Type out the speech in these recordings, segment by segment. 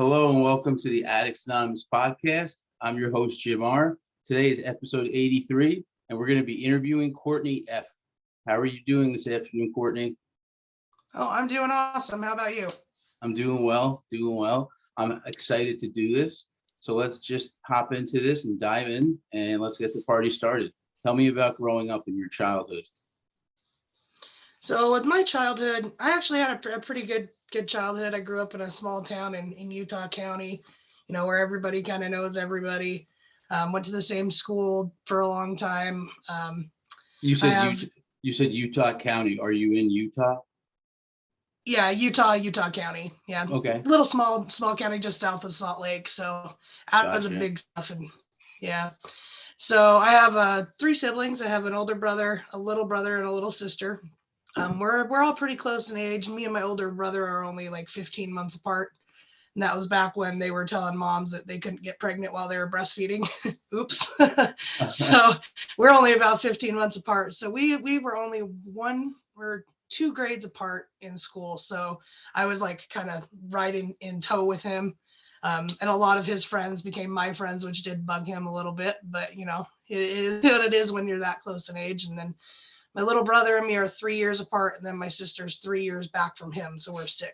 Hello and welcome to the Addicts Anonymous podcast. I'm your host, Jim R. Today is episode 83, and we're going to be interviewing Courtnie F. How are you doing this afternoon, Courtnie? Oh, I'm doing awesome. How about you? I'm doing well. I'm excited to do this. So let's just hop into this and dive in, and let's get the party started. Tell me about growing up in your childhood. So with my childhood, I actually had a pretty good childhood. I grew up in a small town in Utah County, where everybody kind of knows everybody. Went to the same school for a long time. You said Utah County. Are you in Utah? Yeah, Utah County. Yeah. Okay. Little small county just south of Salt Lake. So out of the big stuff. And yeah. So I have 3 siblings. I have an older brother, a little brother, and a little sister. We're all pretty close in age. Me and my older brother are only like 15 months apart. And that was back when they were telling moms that they couldn't get pregnant while they were breastfeeding. Oops. So we're only about 15 months apart. So we were only 1 or 2 grades apart in school. So I was like kind of right in tow with him. And a lot of his friends became my friends, which did bug him a little bit. But, it is what it is when you're that close in age. And then my little brother and me are 3 years apart. And then my sister's 3 years back from him. So we're 6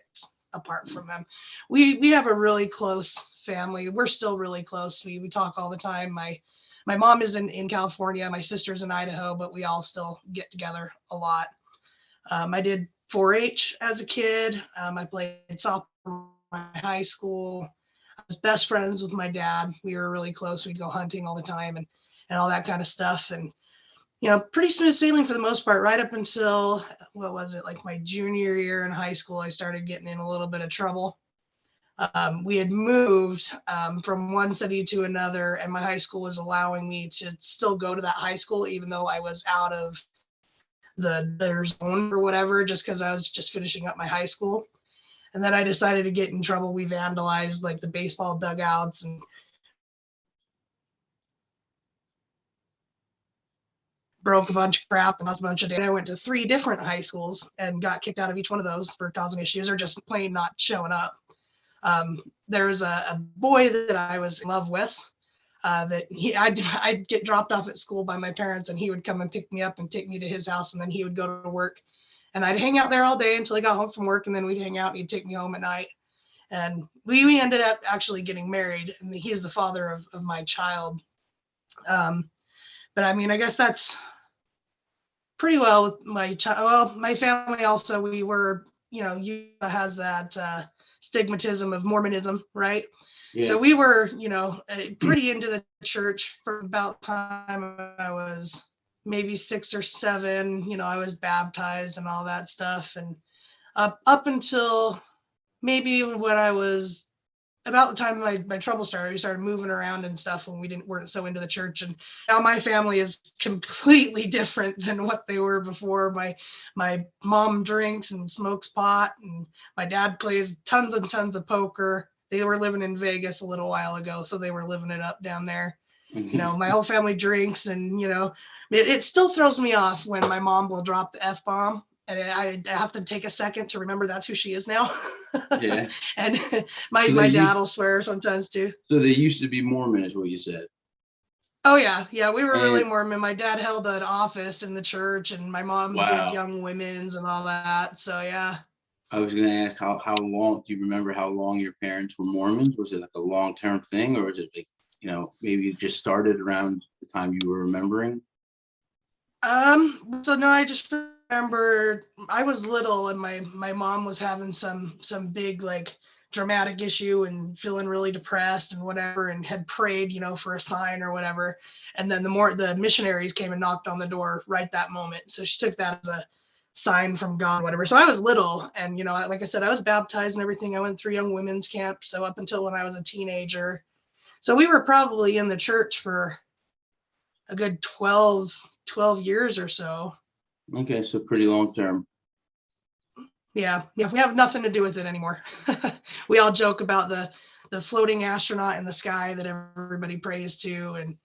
apart from them. We have a really close family. We're still really close. We talk all the time. My mom is in California. My sister's in Idaho, but we all still get together a lot. I did 4-H as a kid. I played softball in my high school. I was best friends with my dad. We were really close. We'd go hunting all the time and all that kind of stuff. And, pretty smooth sailing for the most part, right up until, like my junior year in high school, I started getting in a little bit of trouble. We had moved from one city to another, and my high school was allowing me to still go to that high school, even though I was out of their zone or whatever, just because I was just finishing up my high school. And then I decided to get in trouble. We vandalized like the baseball dugouts and broke a bunch of crap and lost a bunch of data. I went to 3 different high schools and got kicked out of each one of those for causing issues or just plain not showing up. There was a boy that I was in love with. I'd get dropped off at school by my parents, and he would come and pick me up and take me to his house, and then he would go to work, and I'd hang out there all day until I got home from work, and then we'd hang out and he'd take me home at night. And we ended up actually getting married, and he's the father of my child. But I mean, I guess that's pretty well with my child. Well, my family also, we were, Utah has that stigmatism of Mormonism, right? Yeah. So we were, pretty into the church from about the time I was maybe 6 or 7. I was baptized and all that stuff. And up until maybe when I was about the time my trouble started, we started moving around and stuff when we weren't so into the church. And now my family is completely different than what they were before. My mom drinks and smokes pot, and my dad plays tons and tons of poker. They were living in Vegas a little while ago, so they were living it up down there. My whole family drinks, and it still throws me off when my mom will drop the F-bomb. And I have to take a second to remember that's who she is now. Yeah. And my dad will swear sometimes too. So they used to be Mormon, is what you said. Oh yeah. We were really Mormon. My dad held an office in the church, and my mom did young women's and all that. So yeah. I was going to ask how long, do you remember how long your parents were Mormons? Was it like a long-term thing, or was it like, maybe it just started around the time you were remembering? So no, I just remember I was little, and my mom was having some big like dramatic issue and feeling really depressed and whatever, and had prayed, for a sign or whatever. And then the missionaries came and knocked on the door right that moment. So she took that as a sign from God, whatever. So I was little, and like I said, I was baptized and everything. I went through young women's camp, so up until when I was a teenager. So we were probably in the church for a good 12 years or so. Okay, so pretty long term. Yeah, we have nothing to do with it anymore. We all joke about the floating astronaut in the sky that everybody prays to and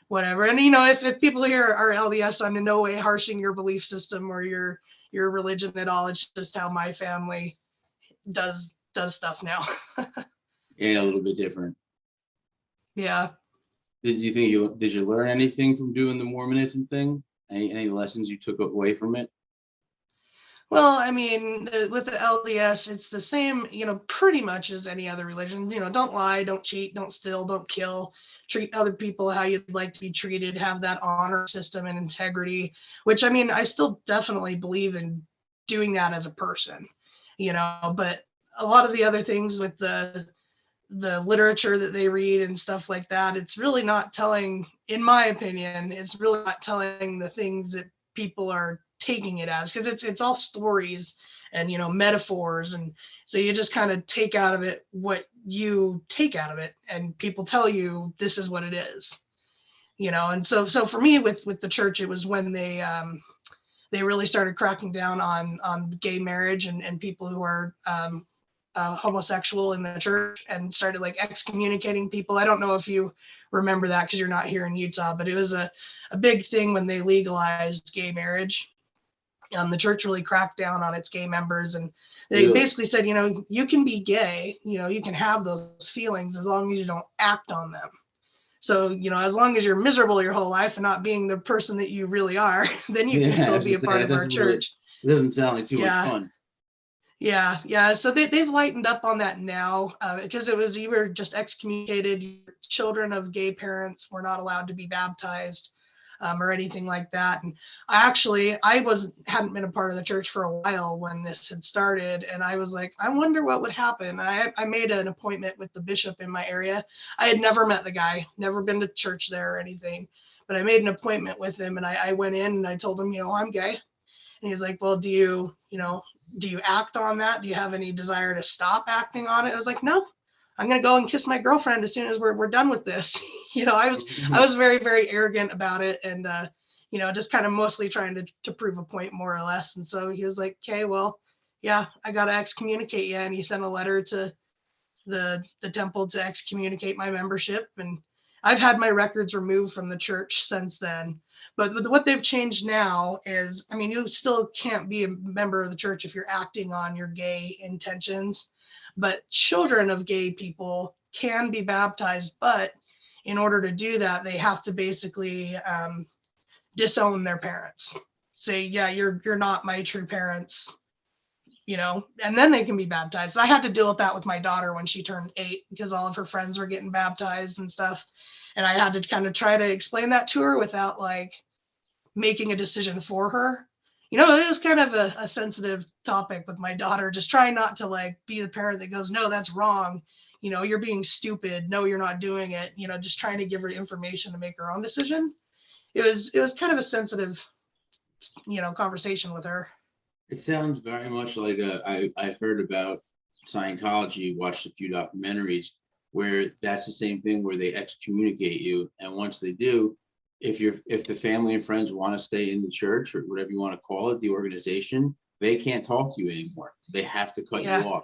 whatever. And if people here are LDS, I'm in no way harshing your belief system or your religion at all. It's just how my family does stuff now. Yeah, a little bit different. Yeah. Did you learn anything from doing the Mormonism thing? Any lessons you took away from it? Well, I mean, with the LDS, it's the same, pretty much as any other religion. Don't lie, don't cheat, don't steal, don't kill, treat other people how you'd like to be treated, have that honor system and integrity, which, I mean, I still definitely believe in doing that as a person, but a lot of the other things with the literature that they read and stuff like that, it's really not telling, in my opinion, it's really not telling the things that people are taking it as, because it's all stories and metaphors, and so you just kind of take out of it what you take out of it, and people tell you this is what it is, and so for me with the church, it was when they really started cracking down on gay marriage and people who are homosexual in the church, and started like excommunicating people. I don't know if you remember that because you're not here in Utah, but it was a big thing when they legalized gay marriage. The church really cracked down on its gay members, and they Really? basically said, you can be gay, you can have those feelings as long as you don't act on them. So, as long as you're miserable your whole life and not being the person that you really are, then you can Yeah, I still was be gonna a say part that of our church. it doesn't sound like too much Yeah. fun. Yeah. So they've lightened up on that now, because it was, you were just excommunicated. Children of gay parents were not allowed to be baptized, or anything like that. And I hadn't been a part of the church for a while when this had started, and I was like, I wonder what would happen. And I made an appointment with the bishop in my area. I had never met the guy, never been to church there or anything, but I made an appointment with him, and I went in and I told him, I'm gay. And he's like, well, do you act on that? Do you have any desire to stop acting on it? I was like, no, I'm going to go and kiss my girlfriend as soon as we're done with this. I was very, very arrogant about it. And, just kind of mostly trying to prove a point, more or less. And so he was like, okay, well, yeah, I got to excommunicate you. And he sent a letter to the temple to excommunicate my membership. And I've had my records removed from the church since then. But what they've changed now is, I mean, you still can't be a member of the church if you're acting on your gay intentions, but children of gay people can be baptized. But in order to do that, they have to basically disown their parents. Say, yeah, you're not my true parents, and then they can be baptized. I had to deal with that with my daughter when she turned 8, because all of her friends were getting baptized and stuff. And I had to kind of try to explain that to her without like making a decision for her. It was kind of a sensitive topic with my daughter, just trying not to like be the parent that goes, no, that's wrong. You're being stupid. No, you're not doing it. Just trying to give her information to make her own decision. It was kind of a sensitive, conversation with her. It sounds very much like I heard about Scientology, watched a few documentaries where that's the same thing, where they excommunicate you, and once they do, if the family and friends want to stay in the church or whatever you want to call it, the organization, they can't talk to you anymore. They have to cut you Yeah. off.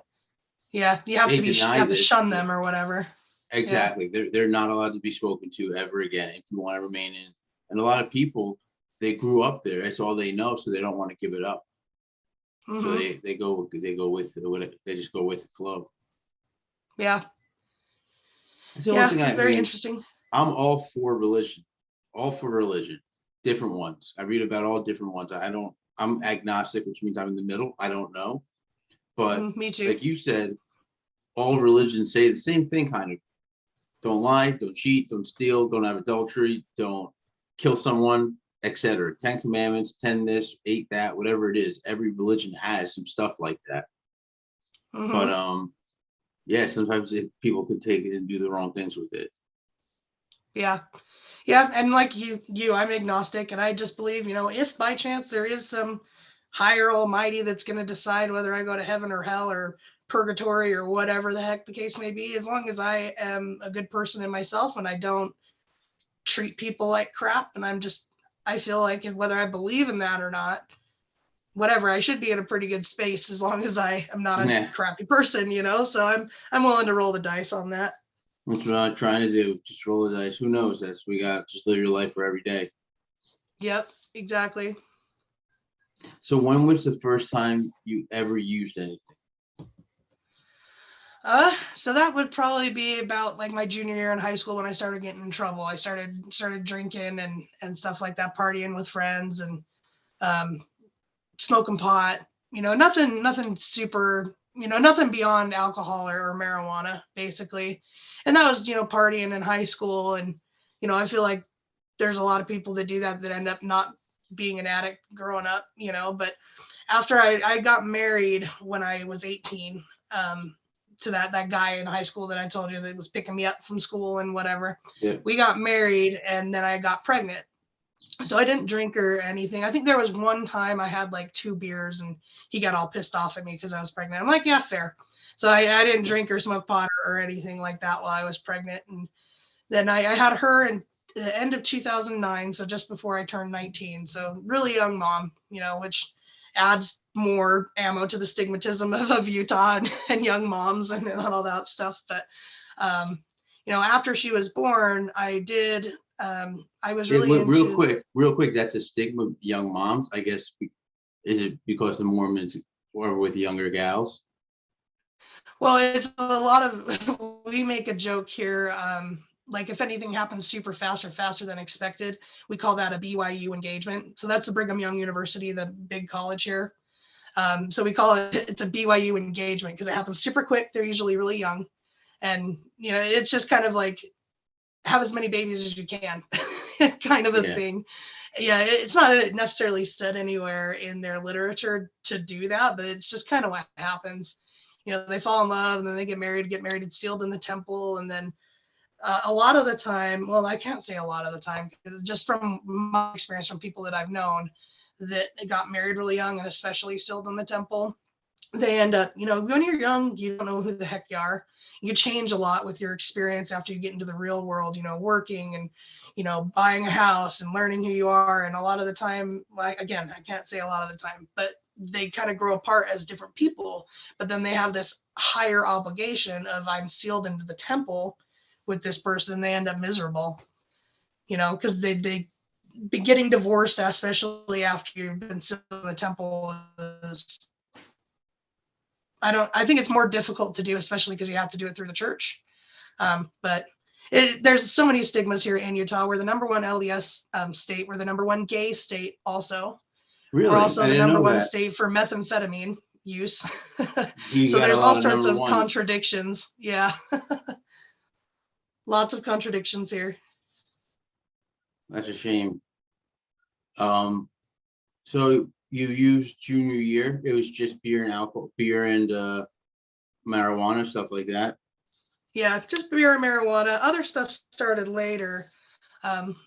Yeah. You have They to deny this. shun them or whatever. Exactly. They're not allowed to be spoken to ever again if you want to remain in. And a lot of people, they grew up there. That's all they know, so they don't want to give it up. Mm-hmm. So they go with they just go with the flow. Yeah. That's the only thing It's very interesting. I'm all for religion, different ones. I read about all different ones. I'm agnostic, which means I'm in the middle. I don't know. But Me too. like you said, all religions say the same thing, kind of. Don't lie, don't cheat, don't steal, don't have adultery, don't kill someone, etc. 10 commandments, 10 this, 8 that, whatever it is. Every religion has some stuff like that. Mm-hmm. But yeah, sometimes people could take it and do the wrong things with it. Yeah. And like you, I'm agnostic, and I just believe, if by chance there is some higher almighty that's going to decide whether I go to heaven or hell or purgatory or whatever the heck the case may be, as long as I am a good person in myself and I don't treat people like crap, and I feel like whether I believe in that or not, whatever, I should be in a pretty good space as long as I am not a crappy person, so I'm willing to roll the dice on that. That's what I'm trying to do. Just roll the dice. Who knows? Just live your life for every day. Yep, exactly. So when was the first time you ever used anything? So that would probably be about like my junior year in high school when I started getting in trouble. I started drinking and stuff like that, partying with friends and um, smoking pot. Nothing super. Nothing beyond alcohol or marijuana, basically. And that was partying in high school, and I feel like there's a lot of people that do that end up not being an addict growing up. But after I got married when I was 18. To that guy in high school that I told you that was picking me up from school and whatever. Yeah. We got married and then I got pregnant. So I didn't drink or anything. I think there was one time I had like 2 beers and he got all pissed off at me because I was pregnant. I'm like, yeah, fair. So I didn't drink or smoke pot or anything like that while I was pregnant. And then I had her in the end of 2009, so just before I turned 19. So really young mom, which adds more ammo to the stigmatism of Utah and young moms and all that stuff. But after she was born, I was really into. Real quick, that's a stigma of young moms, I guess. Is it because the Mormons are with younger gals? Well, it's a lot of, we make a joke here. Like if anything happens super fast or faster than expected, we call that a BYU engagement. So that's the Brigham Young University, the big college here. So we call it's a BYU engagement because it happens super quick. They're usually really young. And, it's just kind of like have as many babies as you can kind of a thing. Yeah, it's not necessarily said anywhere in their literature to do that, but it's just kind of what happens. They fall in love and then they get married and sealed in the temple. And then a lot of the time, well, I can't say a lot of the time, just from my experience from people that I've known that got married really young and especially sealed in the temple, they end up, when you're young, you don't know who the heck you are. You change a lot with your experience after you get into the real world, working and, buying a house and learning who you are. And a lot of the time, again, I can't say a lot of the time, but they kind of grow apart as different people. But then they have this higher obligation of I'm sealed into the temple with this person. They end up miserable, because they be getting divorced, especially after you've been sealed in the temple, is, I think it's more difficult to do, especially because you have to do it through the church. But there's so many stigmas here in Utah. We're the number 1 LDS state. We're the number 1 gay state also. Really? We're also the number 1 state for methamphetamine use. So there's all sorts of contradictions. Yeah. Lots of contradictions here. That's a shame. So you used junior year, it was just beer and marijuana, stuff like that? Yeah, just beer and marijuana. Other stuff started later.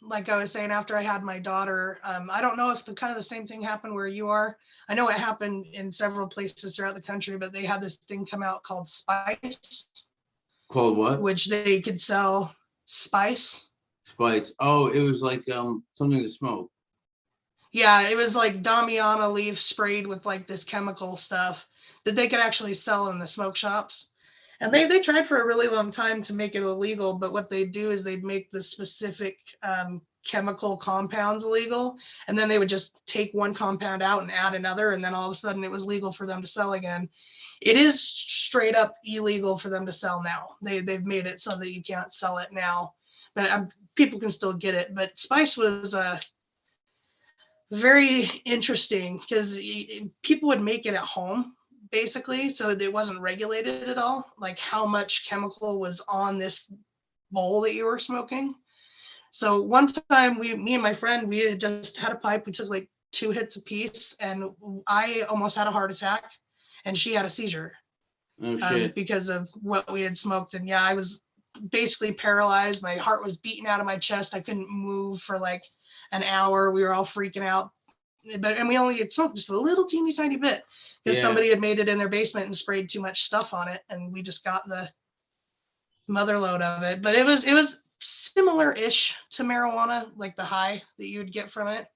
Like I was saying, after I had my daughter, I don't know if the same thing happened where you are. I know it happened in several places throughout the country, but they had this thing come out called Spice. Called what? Which they could sell Spice. Spice. Oh, it was like something to smoke. Yeah, it was like Damiana leaf sprayed with like this chemical stuff that they could actually sell in the smoke shops. And they tried for a really long time to make it illegal, but what they do is they'd make the specific chemical compounds illegal, and then they would just take one compound out and add another, and then all of a sudden it was legal for them to sell again. It is straight up illegal for them to sell now. They've made it so that you can't sell it now, but people can still get it. But Spice was very interesting because people would make it at home basically, so it wasn't regulated at all, like how much chemical was on this bowl that you were smoking. So one time me and my friend, we had just had a pipe, we took like 2 hits a piece, and I almost had a heart attack and she had a seizure. Oh shit. Because of what we had smoked. And yeah, I was basically paralyzed. My heart was beating out of my chest. I couldn't move for like an hour. We were all freaking out. And we only had smoked just a little teeny tiny bit because somebody had made it in their basement and sprayed too much stuff on it, and we just got the mother load of it. But it was similar-ish to marijuana, like the high that you would get from it.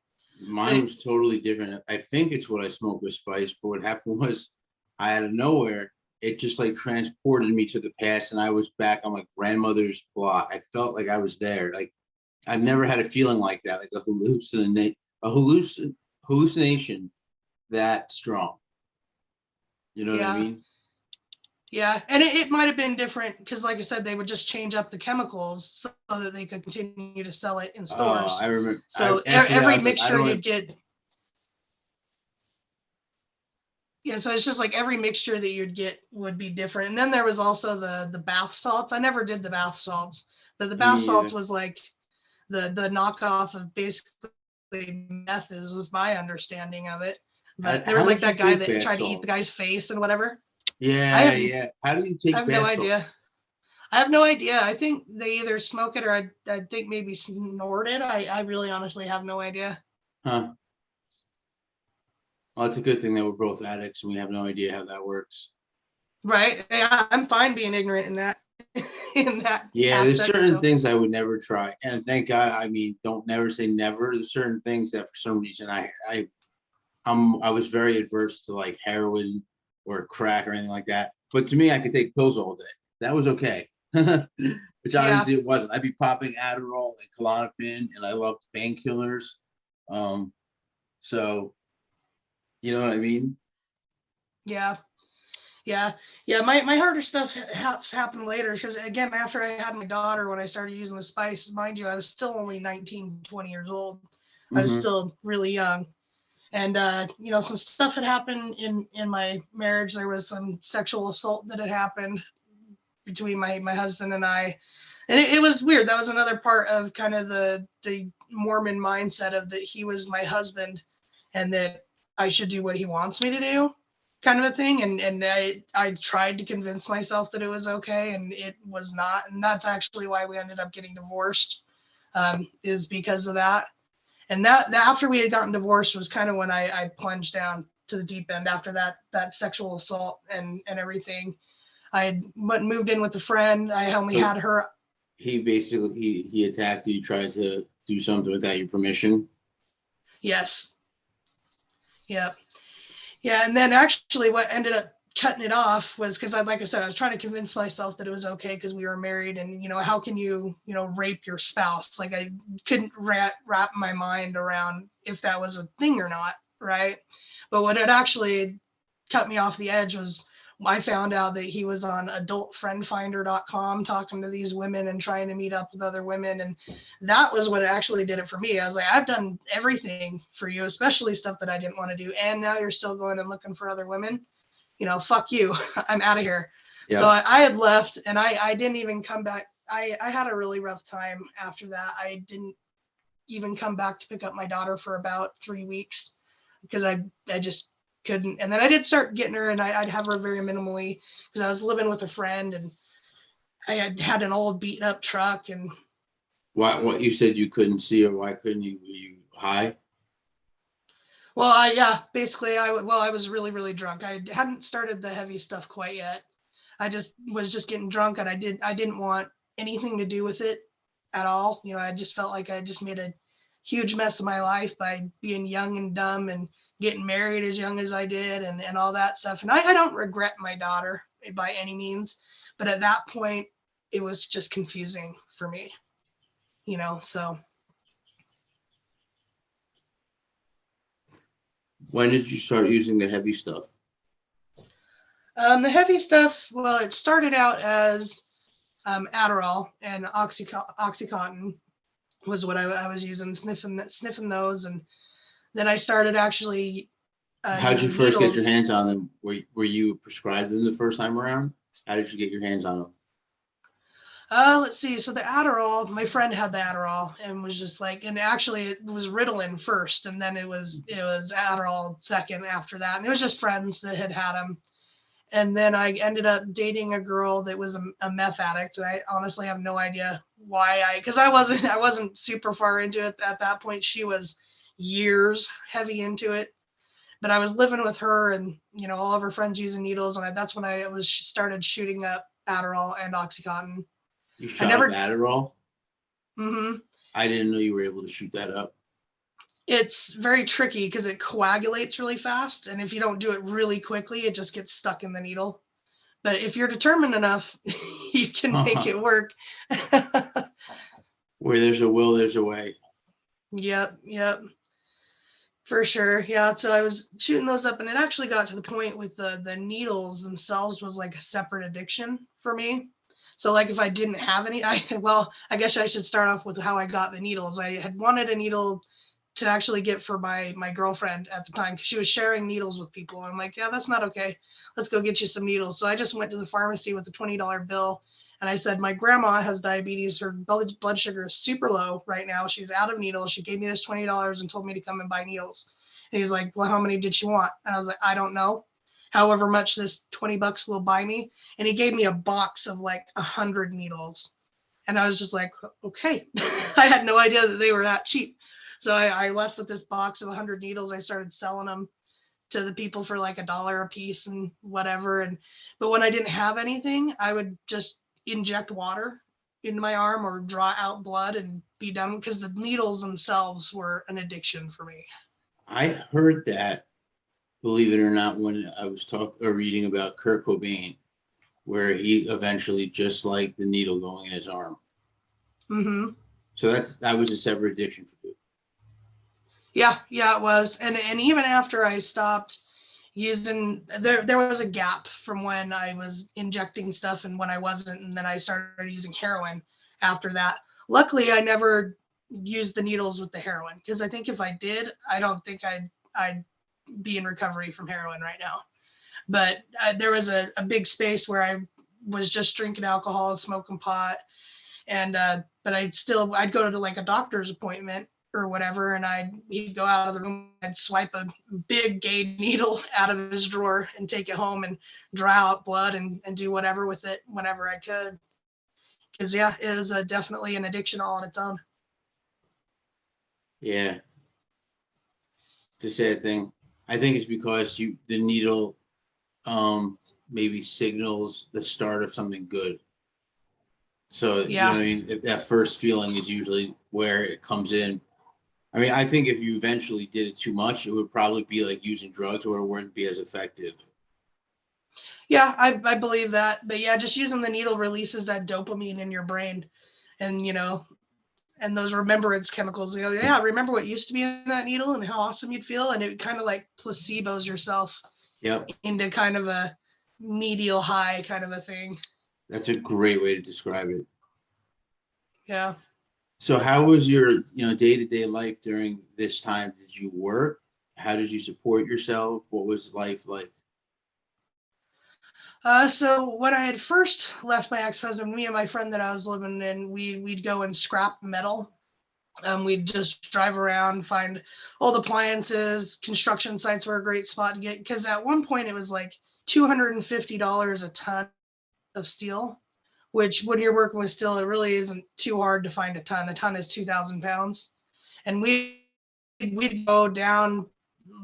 Mine was totally different. I think it's what I smoked with Spice, but what happened was out of nowhere, it just like transported me to the past, and I was back on my grandmother's block. I felt like I was there. Like I've never had a feeling like that, like a hallucination that strong. You know what I mean? Yeah, and it might have been different because, like I said, they would just change up the chemicals so that they could continue to sell it in stores. I remember. So After that, I every was like, I mixture don't. you'd get, yeah. So it's just like every mixture that you'd get would be different. And then there was also the bath salts. I never did the bath salts, but the bath Me salts either. was like the knockoff of basically meth was my understanding of it. But there was How like did you that guy take that bath tried to eat the salts? guy's face and whatever. I Yeah, have yeah. How do you I take have no bath salts? idea. I have no idea. I think they either smoke it or I think maybe snort it. I really honestly have no idea. Huh? Well, it's a good thing that we're both addicts and we have no idea how that works. Right. Yeah, I'm fine being ignorant in that in that Yeah, there's aspect. certain So things I would never try, and thank God. I mean, don't never say never. There's certain things that for some reason I was very adverse to, like heroin or crack or anything like that. But to me, I could take pills all day. That was okay. Which yeah, obviously it wasn't. I'd be popping Adderall and Klonopin, and I loved painkillers. Um, so you know what I mean? yeah, yeah, yeah. My harder stuff has happened later because again, after I had my daughter, when I started using the spice, mind you, I was still only 19, 20 years old. I was Hmm. still really young. And some stuff had happened in my marriage. There was some sexual assault that had happened between my husband and I, and it was weird. That was another part of kind of the Mormon mindset of that he was my husband, and that I should do what he wants me to do, kind of a thing. And I tried to convince myself that it was okay, and it was not. And that's actually why we ended up getting divorced, is because of that. And that after we had gotten divorced was kind of when I plunged down to the deep end after that sexual assault and everything. I had went and moved in with a friend. I only So had her. he basically he attacked you, tried to do something without your permission. Yes. Yeah. Yeah. And then actually what ended up cutting it off was because like I said, I was trying to convince myself that it was okay because we were married, and how can you rape your spouse? Like I couldn't wrap my mind around if that was a thing or not, right? But what had actually cut me off the edge was I found out that he was on adultfriendfinder.com talking to these women and trying to meet up with other women. And that was what actually did it for me. I was like, I've done everything for you, especially stuff that I didn't want to do. And now you're still going and looking for other women. Fuck you. I'm out of here. So Yep. I had left, and I didn't even come back. I had a really rough time after that. I didn't even come back to pick up my daughter for about 3 weeks because I just couldn't. And then I did start getting her, and I'd have her very minimally because I was living with a friend, and I had an old beaten up truck. And Why? What you said you couldn't see, or why couldn't you? Were you high? well, basically I was really, really drunk. I hadn't started the heavy stuff quite yet. I just was just getting drunk, and I didn't want anything to do with it at all. I just felt like I just made a huge mess of my life by being young and dumb and getting married as young as I did, and all that stuff. And I don't regret my daughter by any means, but at that point it was just confusing for me, so When did you start using the heavy stuff? the heavy stuff, well, it started out as Adderall and Oxycontin was what I was using, sniffing those. And then I started actually How'd you using first get your needles. hands on them? Were you prescribed them the first time around? How did you get your hands on them? Let's see. So the Adderall, my friend had the Adderall and was just like, and actually it was Ritalin first, and then it was Adderall second after that, and it was just friends that had them. And then I ended up dating a girl that was a meth addict, and I honestly have no idea why because I wasn't super far into it at that point. She was years heavy into it, but I was living with her, and all of her friends using needles, and that's when I was started shooting up Adderall and OxyContin. You I shot up never. Adderall? hmm I didn't know you were able to shoot that up. It's very tricky because it coagulates really fast, and if you don't do it really quickly, it just gets stuck in the needle. But if you're determined enough, you can make it work. Where there's a will, there's a way. Yep, yep. For sure. Yeah. So I was shooting those up, and it actually got to the point with the needles themselves was like a separate addiction for me. So like if I didn't have any, I guess I should start off with how I got the needles. I had wanted a needle to actually get for my girlfriend at the time, because she was sharing needles with people. And I'm like, yeah, that's not okay. Let's go get you some needles. So I just went to the pharmacy with a $20 bill, and I said, my grandma has diabetes. Her blood sugar is super low right now. She's out of needles. She gave me this $20 and told me to come and buy needles. And he's like, well, how many did she want? And I was like, I don't know. However much this $20 will buy me. And he gave me a box of like 100 needles. And I was just like, okay. I had no idea that they were that cheap. So I left with this box of 100 needles. I started selling them to the people for like $1 a piece and whatever. But when I didn't have anything, I would just inject water into my arm or draw out blood and be done, because the needles themselves were an addiction for me. I heard that, believe it or not, when I was talking or reading about Kurt Cobain, where he eventually just liked the needle going in his arm. Mm-hmm. So that was a separate addiction for you. Yeah, it was. And even after I stopped using, there was a gap from when I was injecting stuff and when I wasn't, and then I started using heroin after that. Luckily, I never used the needles with the heroin, because I think if I did, I don't think I'd be in recovery from heroin right now. But there was a big space where I was just drinking alcohol, smoking pot, and but I'd go to like a doctor's appointment or whatever, and he'd go out of the room, I'd swipe a big gauge needle out of his drawer and take it home and draw out blood and do whatever with it whenever I could. Because yeah, it was definitely an addiction all on its own. Yeah. It's a sad thing. I think it's because the needle maybe signals the start of something good. So, you know Yeah. what I mean? If that first feeling is usually where it comes in. I mean, I think if you eventually did it too much, it would probably be like using drugs, or it wouldn't be as effective. Yeah, I believe that. But yeah, just using the needle releases that dopamine in your brain, and and those remembrance chemicals. You go, yeah, remember what used to be in that needle and how awesome you'd feel, and it kind of like placebos yourself Yep. into kind of a medial high kind of a thing. That's a great way to describe it. Yeah. So how was your, day-to-day life during this time? Did you work? How did you support yourself? What was life like? So when I had first left my ex-husband, me and my friend that I was living in, we'd go and scrap metal. We'd just drive around, find old appliances. Construction sites were a great spot to get, because at one point it was like $250 a ton of steel, which when you're working with steel, it really isn't too hard to find a ton. A ton is 2,000 pounds. And we'd go down,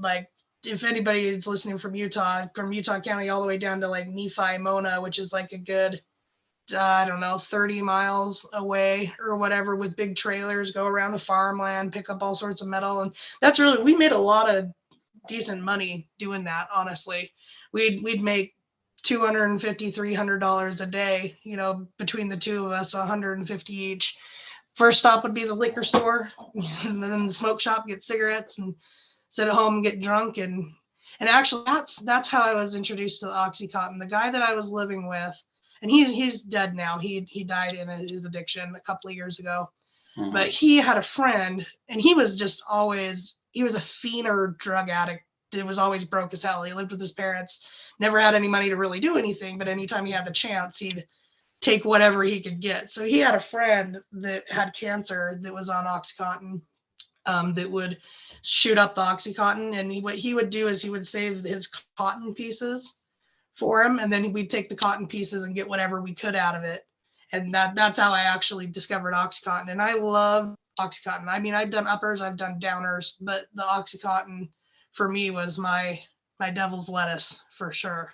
like, if anybody is listening from Utah County all the way down to like Nephi, Mona, which is like a good, I don't know, 30 miles away or whatever, with big trailers, go around the farmland, pick up all sorts of metal. And we made a lot of decent money doing that. Honestly, we'd make $250, $300 a day, between the two of us, so 150 each. First stop would be the liquor store, and then the smoke shop, get cigarettes and sit at home and get drunk. And actually that's how I was introduced to the Oxycontin. The guy that I was living with, and he's dead now. He died in his addiction a couple of years ago. Uh-huh. But he had a friend, and he was a fiender drug addict. It was always broke as hell. He lived with his parents, never had any money to really do anything, but anytime he had the chance, he'd take whatever he could get. So he had a friend that had cancer that was on Oxycontin, that would shoot up the Oxycontin. And what he would do is he would save his cotton pieces for him, and then we'd take the cotton pieces and get whatever we could out of it. And that's how I actually discovered Oxycontin. And I love Oxycontin. I mean, I've done uppers, I've done downers, but the Oxycontin for me was my devil's lettuce for sure.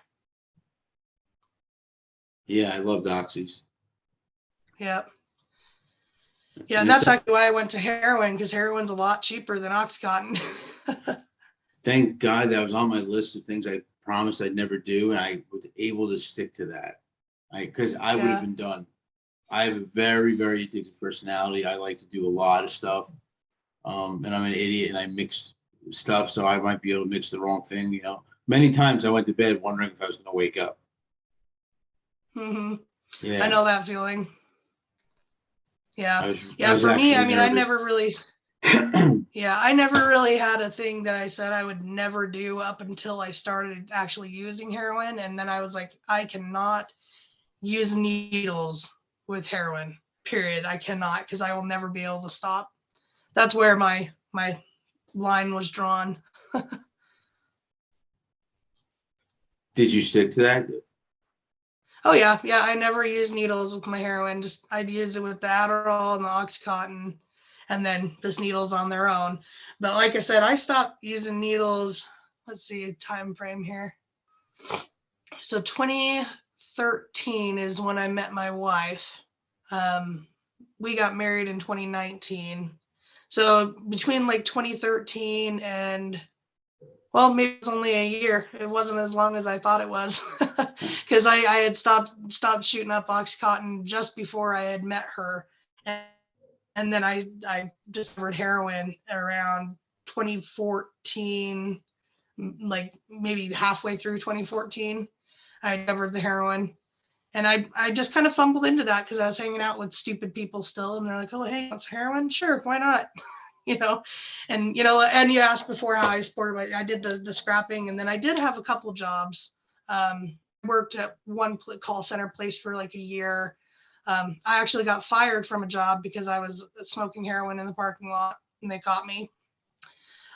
Yeah, I love Oxys. Yeah. Yeah, and that's actually why I went to heroin, because heroin's a lot cheaper than Oxycontin. Thank God that was on my list of things I promised I'd never do, and I was able to stick to that. Because I would have been done. I have a very, very addictive personality. I like to do a lot of stuff. And I'm an idiot, and I mix stuff, so I might be able to mix the wrong thing. You know, many times I went to bed wondering if I was going to wake up. Hmm. I Yeah, know that feeling. Yeah. I Yeah. was For me, I actually mean, I nervous. never really, yeah, I never really had a thing that I said I would never do up until I started actually using heroin. And then I was like, I cannot use needles with heroin, period. I cannot, because I will never be able to stop. That's where my line was drawn. Did you stick to that? Oh yeah, yeah. I never used needles with my heroin. Just I'd used it with the Adderall and the OxyContin, and then this needles on their own. But like I said, I stopped using needles. Let's see a time frame here. So 2013 is when I met my wife. We got married in 2019. So between like 2013 and, well, maybe it was only a year. It wasn't as long as I thought it was, because I had stopped shooting up OxyContin just before I had met her, and then I discovered heroin around 2014, like maybe halfway through 2014. I discovered the heroin, and I just kind of fumbled into that because I was hanging out with stupid people still, and they're like, oh hey, what's heroin? Sure, why not? you know, and and you asked before how I supported I did the scrapping, and then I did have a couple jobs. Worked at one call center place for like a year. I actually got fired from a job because I was smoking heroin in the parking lot, and they caught me.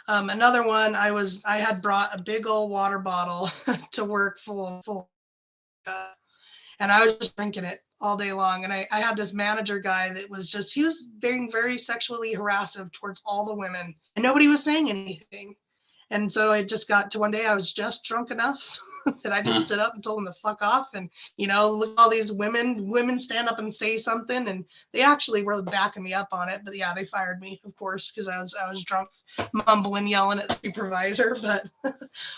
Another one, I had brought a big old water bottle to work full of, and I was just drinking it all day long. And I had this manager guy that was just, he was being very sexually harassive towards all the women, and nobody was saying anything. And so it just got to one day I was just drunk enough that I just stood up and told him to fuck off. And, look, all these women stand up and say something, and they actually were backing me up on it. But yeah, they fired me, of course, because I was drunk, mumbling, yelling at the supervisor. But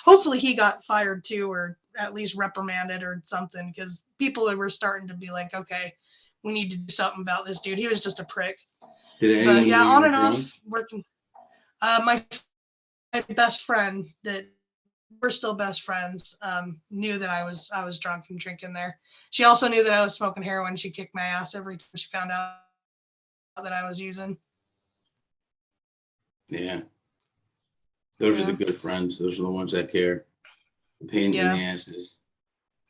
hopefully he got fired too, or at least reprimanded or something, because people were starting to be like, okay, we need to do something about this dude. He was just a prick. Did But anyone know yeah, you on were and off drunk? working. My best friend that we're still best friends, knew that I was drunk and drinking there. She also knew that I was smoking heroin. She kicked my ass every time she found out that I was using. Yeah, those are the Yeah. good friends. Those are the ones that care. The pains in the Yeah. asses.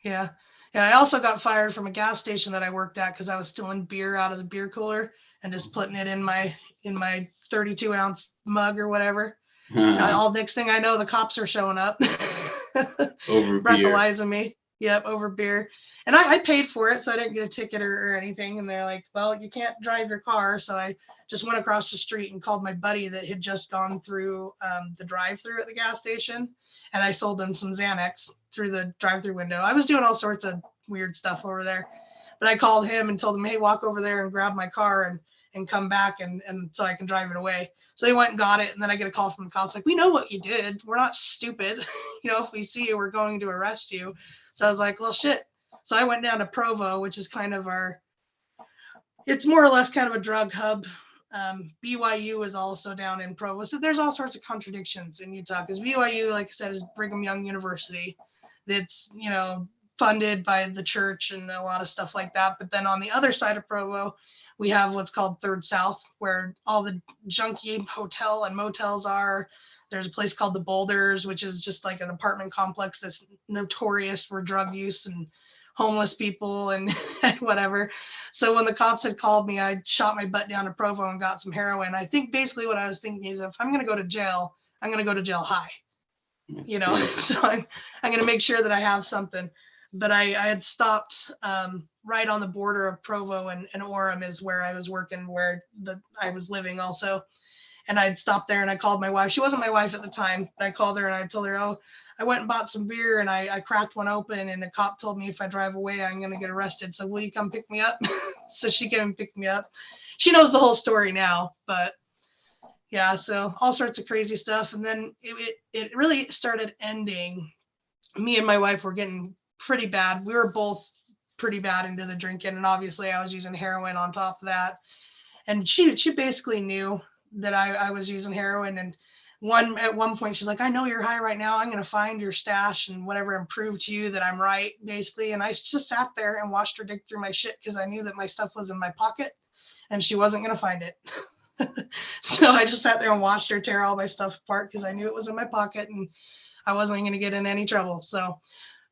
Yeah. Yeah. I also got fired from a gas station that I worked at because I was stealing beer out of the beer cooler and just putting it in my 32-ounce mug or whatever. All next thing I know, the cops are showing up, Over beer. breathalyzing me. Yep, over beer. And I paid for it, so I didn't get a ticket or anything. And they're like, well, you can't drive your car. So I just went across the street and called my buddy that had just gone through the drive-through at the gas station. And I sold him some Xanax through the drive-through window. I was doing all sorts of weird stuff over there. But I called him and told him, hey, walk over there and grab my car and come back and so I can drive it away. So they went and got it. And then I get a call from the cops like, we know what you did. We're not stupid. If we see you, we're going to arrest you. So I was like, well, shit. So I went down to Provo, which is kind of it's more or less kind of a drug hub. BYU is also down in Provo. So there's all sorts of contradictions in Utah because BYU, like I said, is Brigham Young University. That's, funded by the church and a lot of stuff like that. But then on the other side of Provo, we have what's called Third South, where all the junky hotel and motels are. There's a place called the Boulders, which is just like an apartment complex that's notorious for drug use and homeless people and, and whatever. So when the cops had called me, I shot my butt down to Provo and got some heroin. I think basically what I was thinking is if I'm going to go to jail, I'm going to go to jail high, so I'm going to make sure that I have something. But I had stopped right on the border of Provo and Orem is where I was working, where I was living also. And I'd stopped there and I called my wife. She wasn't my wife at the time, but I called her and I told her, oh, I went and bought some beer and I cracked one open and the cop told me if I drive away, I'm going to get arrested. So will you come pick me up? So she came and picked me up. She knows the whole story now, but yeah, so all sorts of crazy stuff. And then it really started ending. Me and my wife were getting pretty bad. We were both pretty bad into the drinking. And obviously I was using heroin on top of that. And she basically knew that I was using heroin. And at one point, she's like, I know you're high right now. I'm going to find your stash and whatever and prove to you that I'm right, basically. And I just sat there and watched her dig through my shit because I knew that my stuff was in my pocket and she wasn't going to find it. So I just sat there and watched her tear all my stuff apart because I knew it was in my pocket and I wasn't going to get in any trouble. So,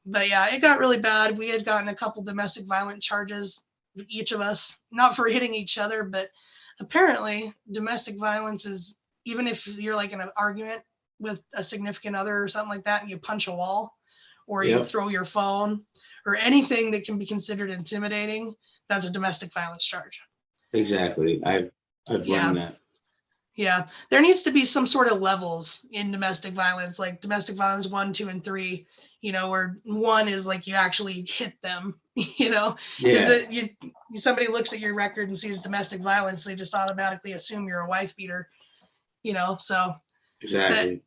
but yeah, it got really bad. We had gotten a couple domestic violence charges, each of us, not for hitting each other, but apparently domestic violence is, even if you're like in an argument with a significant other or something like that and you punch a wall or you Yep, throw your phone or anything that can be considered intimidating, that's a domestic violence charge. exactly. I've Yeah. learned that. Yeah, there needs to be some sort of levels in domestic violence, like domestic violence 1, 2, and 3. Where 1 is like you actually hit them. Because Yeah, somebody looks at your record and sees domestic violence, they just automatically assume you're a wife beater. So that exactly.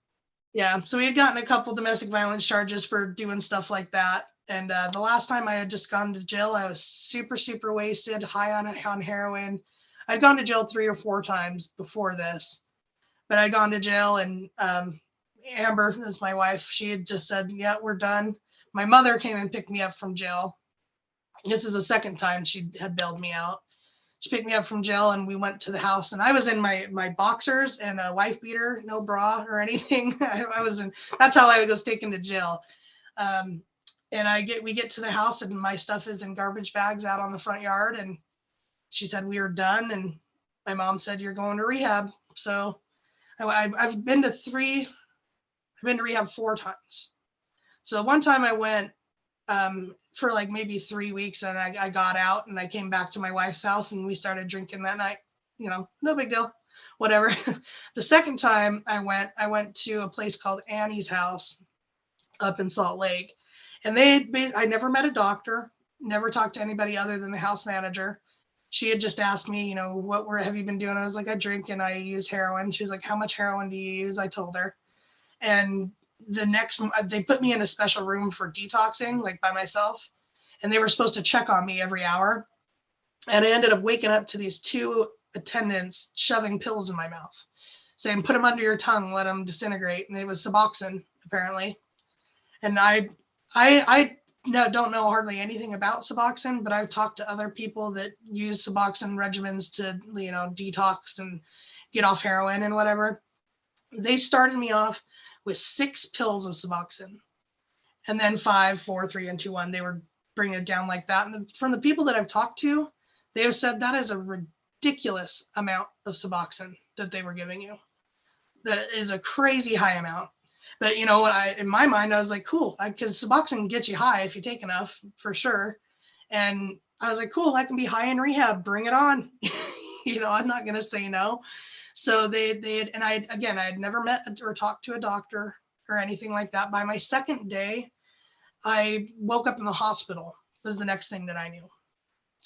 yeah. So we had gotten a couple domestic violence charges for doing stuff like that. And the last time I had just gone to jail, I was super, super wasted, high on heroin. I'd gone to jail 3 or 4 times before this, but I'd gone to jail, and Amber, that's my wife, she had just said, yeah, we're done. My mother came and picked me up from jail. This is the second time she had bailed me out. She picked me up from jail and we went to the house, and I was in my boxers and a wife beater, no bra or anything. I was in, that's how I was taken to jail. Um, and we get to the house and my stuff is in garbage bags out on the front yard. And she said, we are done. And my mom said, you're going to rehab. So I've been to rehab 4 times. So one time I went for like maybe 3 weeks, and I got out and I came back to my wife's house and we started drinking that night. No big deal, whatever. The second time I went to a place called Annie's house up in Salt Lake, and I never met a doctor, never talked to anybody other than the house manager. She had just asked me, what have you been doing? I was like, I drink and I use heroin. She was like, how much heroin do you use? I told her. And they put me in a special room for detoxing, like by myself. And they were supposed to check on me every hour. And I ended up waking up to these 2 attendants shoving pills in my mouth, saying, put them under your tongue, let them disintegrate. And it was Suboxone, apparently. And I don't know hardly anything about Suboxone, but I've talked to other people that use Suboxone regimens to, detox and get off heroin and whatever. They started me off with 6 pills of Suboxone, and then 5, 4, 3, and 2, 1. They were bringing it down like that. And from the people that I've talked to, they have said that is a ridiculous amount of Suboxone that they were giving you. That is a crazy high amount. But in my mind, I was like, cool, because Suboxone gets you high if you take enough, for sure. And I was like, cool, I can be high in rehab. Bring it on. I'm not gonna say no. So they had, and I had never met or talked to a doctor or anything like that. By my second day, I woke up in the hospital. Was the next thing that I knew.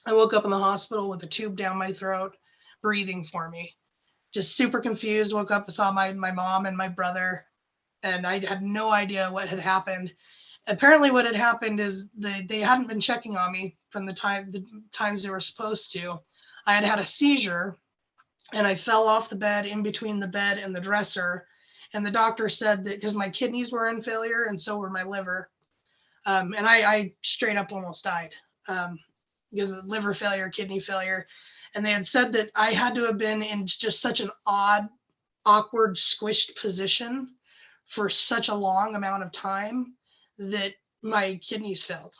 I woke up in the hospital with a tube down my throat, breathing for me. Just super confused. Woke up and saw my mom and my brother, and I had no idea what had happened. Apparently what had happened is they hadn't been checking on me from the times they were supposed to. I had a seizure, and I fell off the bed in between the bed and the dresser. And the doctor said that because my kidneys were in failure and so were my liver. And I straight up almost died because of liver failure, kidney failure. And they had said that I had to have been in just such an odd, awkward, squished position for such a long amount of time that my kidneys failed.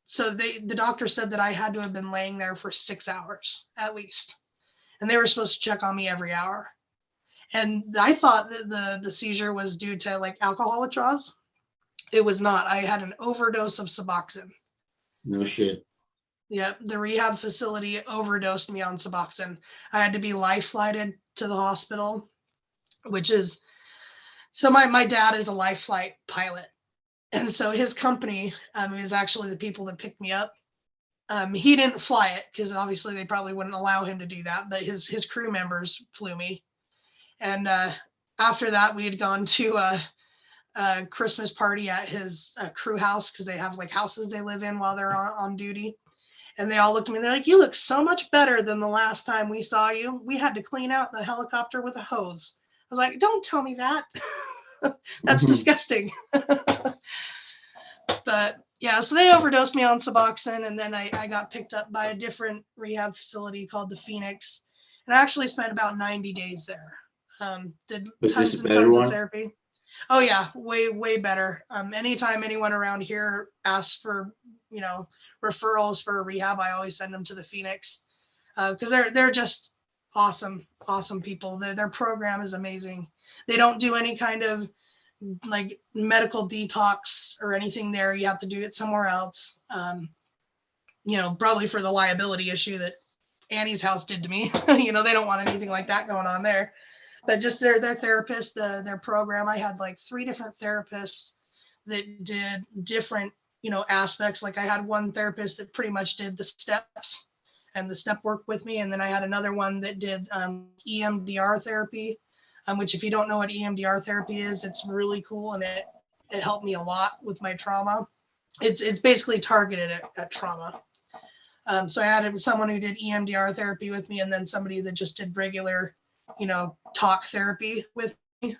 So the doctor said that I had to have been laying there for 6 hours at least. And they were supposed to check on me every hour. And I thought that the seizure was due to like alcohol withdrawals. It was not. I had an overdose of Suboxone. No shit. Yep, the rehab facility overdosed me on Suboxone. I had to be life flighted to the hospital, which is, so my dad is a life flight pilot. And so his company is actually the people that picked me up. He didn't fly it because obviously they probably wouldn't allow him to do that, but his crew members flew me. And after that, we had gone to a Christmas party at his crew house because they have like houses they live in while they're on duty. And they all looked at me. They're like, you look so much better than the last time we saw you. We had to clean out the helicopter with a hose. was like, don't tell me that. That's disgusting. But yeah, so they overdosed me on Suboxone, and then I got picked up by a different rehab facility called the Phoenix, and I actually spent about 90 days there. Did tons and tons of therapy. Oh yeah, way better. Anytime anyone around here asks for, referrals for rehab, I always send them to the Phoenix, because they're just awesome people. Their program is amazing. They don't do any kind of like medical detox or anything there. You have to do it somewhere else. Probably for the liability issue that Annie's house did to me. They don't want anything like that going on there. But just their therapist, their program. I had like 3 different therapists that did different, aspects. Like I had one therapist that pretty much did the steps and the step work with me. And then I had another one that did EMDR therapy, which if you don't know what EMDR therapy is, it's really cool. And it helped me a lot with my trauma. It's basically targeted at trauma. So I had someone who did EMDR therapy with me, and then somebody that just did regular, talk therapy with me.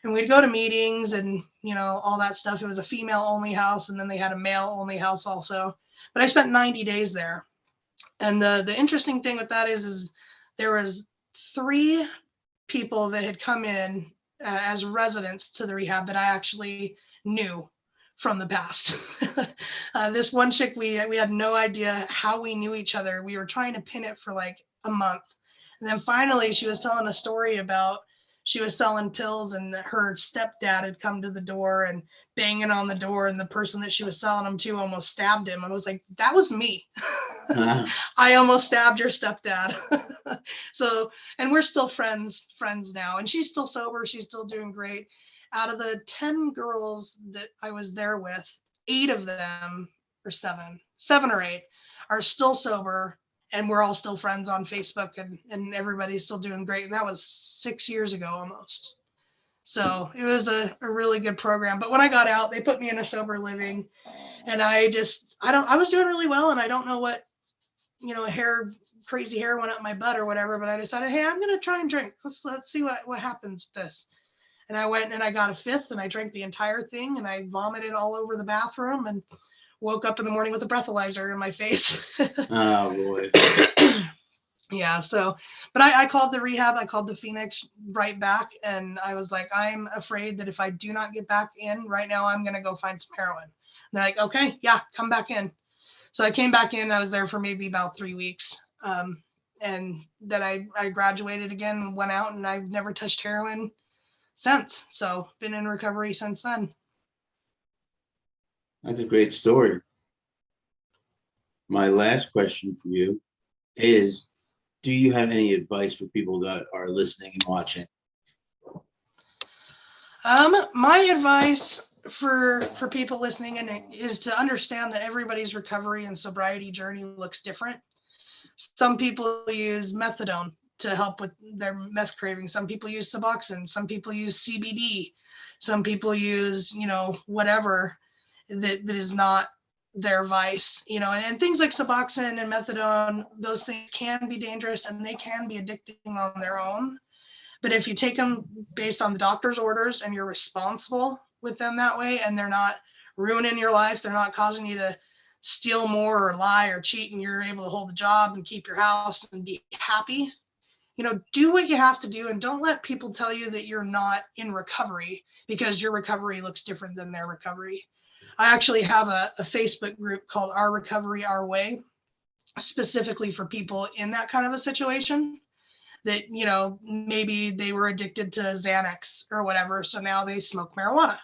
And we'd go to meetings and, all that stuff. It was a female only house, and then they had a male only house also. But I spent 90 days there. And the interesting thing with that is there was 3 people that had come in as residents to the rehab that I actually knew from the past. This one chick, we had no idea how we knew each other. We were trying to pin it for like a month. And then finally she was telling a story about she was selling pills and her stepdad had come to the door and banging on the door, and the person that she was selling them to almost stabbed him. I was like, that was me. I almost stabbed your stepdad. So, and we're still friends now, and she's still sober. She's still doing great. Out of the 10 girls that I was there with, 8 of them, or 7 or 8 are still sober, and we're all still friends on Facebook, and everybody's still doing great. And that was 6 years ago almost. So it was a really good program. But when I got out, they put me in a sober living, and I was doing really well, and I don't know what, crazy hair went up my butt or whatever, but I decided, hey, I'm going to try and drink. Let's see what happens with this. And I went and I got a 5th, and I drank the entire thing, and I vomited all over the bathroom and woke up in the morning with a breathalyzer in my face. Oh boy. Yeah. So, but I called the rehab. I called the Phoenix right back, and I was like, I'm afraid that if I do not get back in right now, I'm going to go find some heroin. And they're like, okay, yeah, come back in. So I came back in. I was there for maybe about 3 weeks. And then I graduated again and went out, and I've never touched heroin since. So been in recovery since then. That's a great story. My last question for you is, do you have any advice for people that are listening and watching? My advice for people listening is to understand that everybody's recovery and sobriety journey looks different. Some people use methadone to help with their meth craving. Some people use Suboxone. Some people use CBD. Some people use, whatever that is not their vice, and things like Suboxone and methadone, those things can be dangerous and they can be addicting on their own. But if you take them based on the doctor's orders and you're responsible with them that way, and they're not ruining your life, they're not causing you to steal more or lie or cheat, and you're able to hold the job and keep your house and be happy, do what you have to do, and don't let people tell you that you're not in recovery because your recovery looks different than their recovery. I actually have a Facebook group called Our Recovery, Our Way, specifically for people in that kind of a situation that, maybe they were addicted to Xanax or whatever. So now they smoke marijuana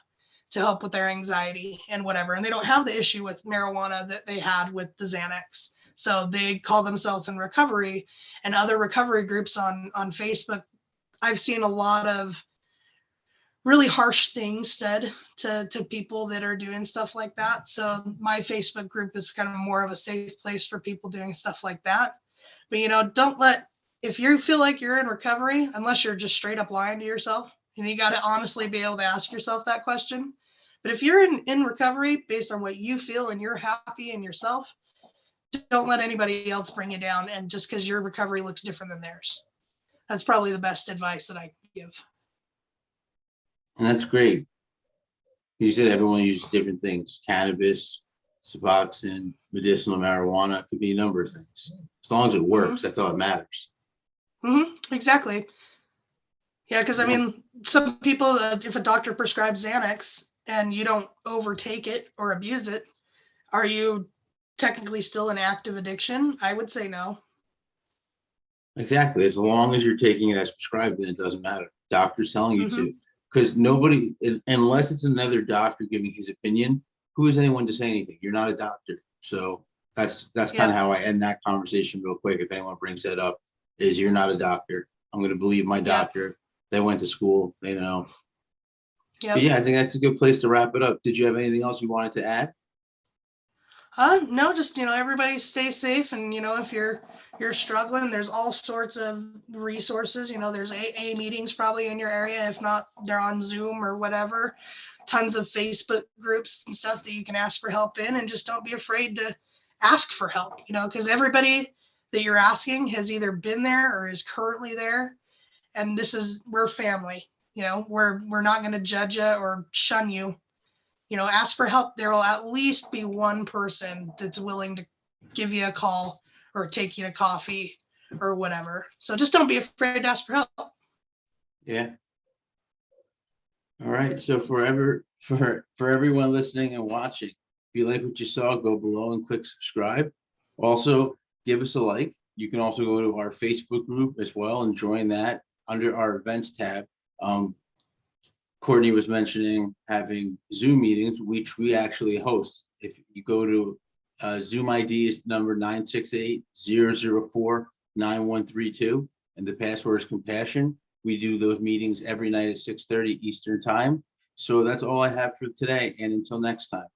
to help with their anxiety and whatever. And they don't have the issue with marijuana that they had with the Xanax. So they call themselves in recovery, and other recovery groups on Facebook. I've seen a lot of really harsh things said to people that are doing stuff like that. So my Facebook group is kind of more of a safe place for people doing stuff like that. But, if you feel like you're in recovery, unless you're just straight up lying to yourself, you got to honestly be able to ask yourself that question. But if you're in recovery based on what you feel and you're happy in yourself, don't let anybody else bring you down. And just because your recovery looks different than theirs. That's probably the best advice that I give. And that's great. You said everyone uses different things, cannabis, Suboxone, medicinal marijuana, it could be a number of things. As long as it works, that's all that matters. Exactly. Yeah, because I mean, some people, if a doctor prescribes Xanax and you don't overtake it or abuse it, are you technically still in active addiction? I would say no. Exactly. As long as you're taking it as prescribed, then it doesn't matter. Doctor's telling you to. Because nobody, unless it's another doctor giving his opinion, who is anyone to say anything? You're not a doctor. So that's kind of how I end that conversation real quick. If anyone brings that up, is you're not a doctor. I'm going to believe my doctor. They went to school, they know. But yeah, I think that's a good place to wrap it up. Did you have anything else you wanted to add? No, just, everybody stay safe. And, if you're struggling, there's all sorts of resources. There's AA meetings probably in your area. If not, they're on Zoom or whatever. Tons of Facebook groups and stuff that you can ask for help in, and just don't be afraid to ask for help, because everybody that you're asking has either been there or is currently there. And we're family, we're not going to judge you or shun you. Ask for help. There will at least be one person that's willing to give you a call or take you to coffee or whatever. So just don't be afraid to ask for help. Yeah. All right. So for everyone listening and watching, if you like what you saw, go below and click subscribe. Also, give us a like. You can also go to our Facebook group as well and join that under our events tab. Courtnie was mentioning having Zoom meetings, which we actually host. If you go to Zoom ID is number 968-004-9132, and the password is compassion. We do those meetings every night at 6:30 Eastern time. So that's all I have for today. And until next time.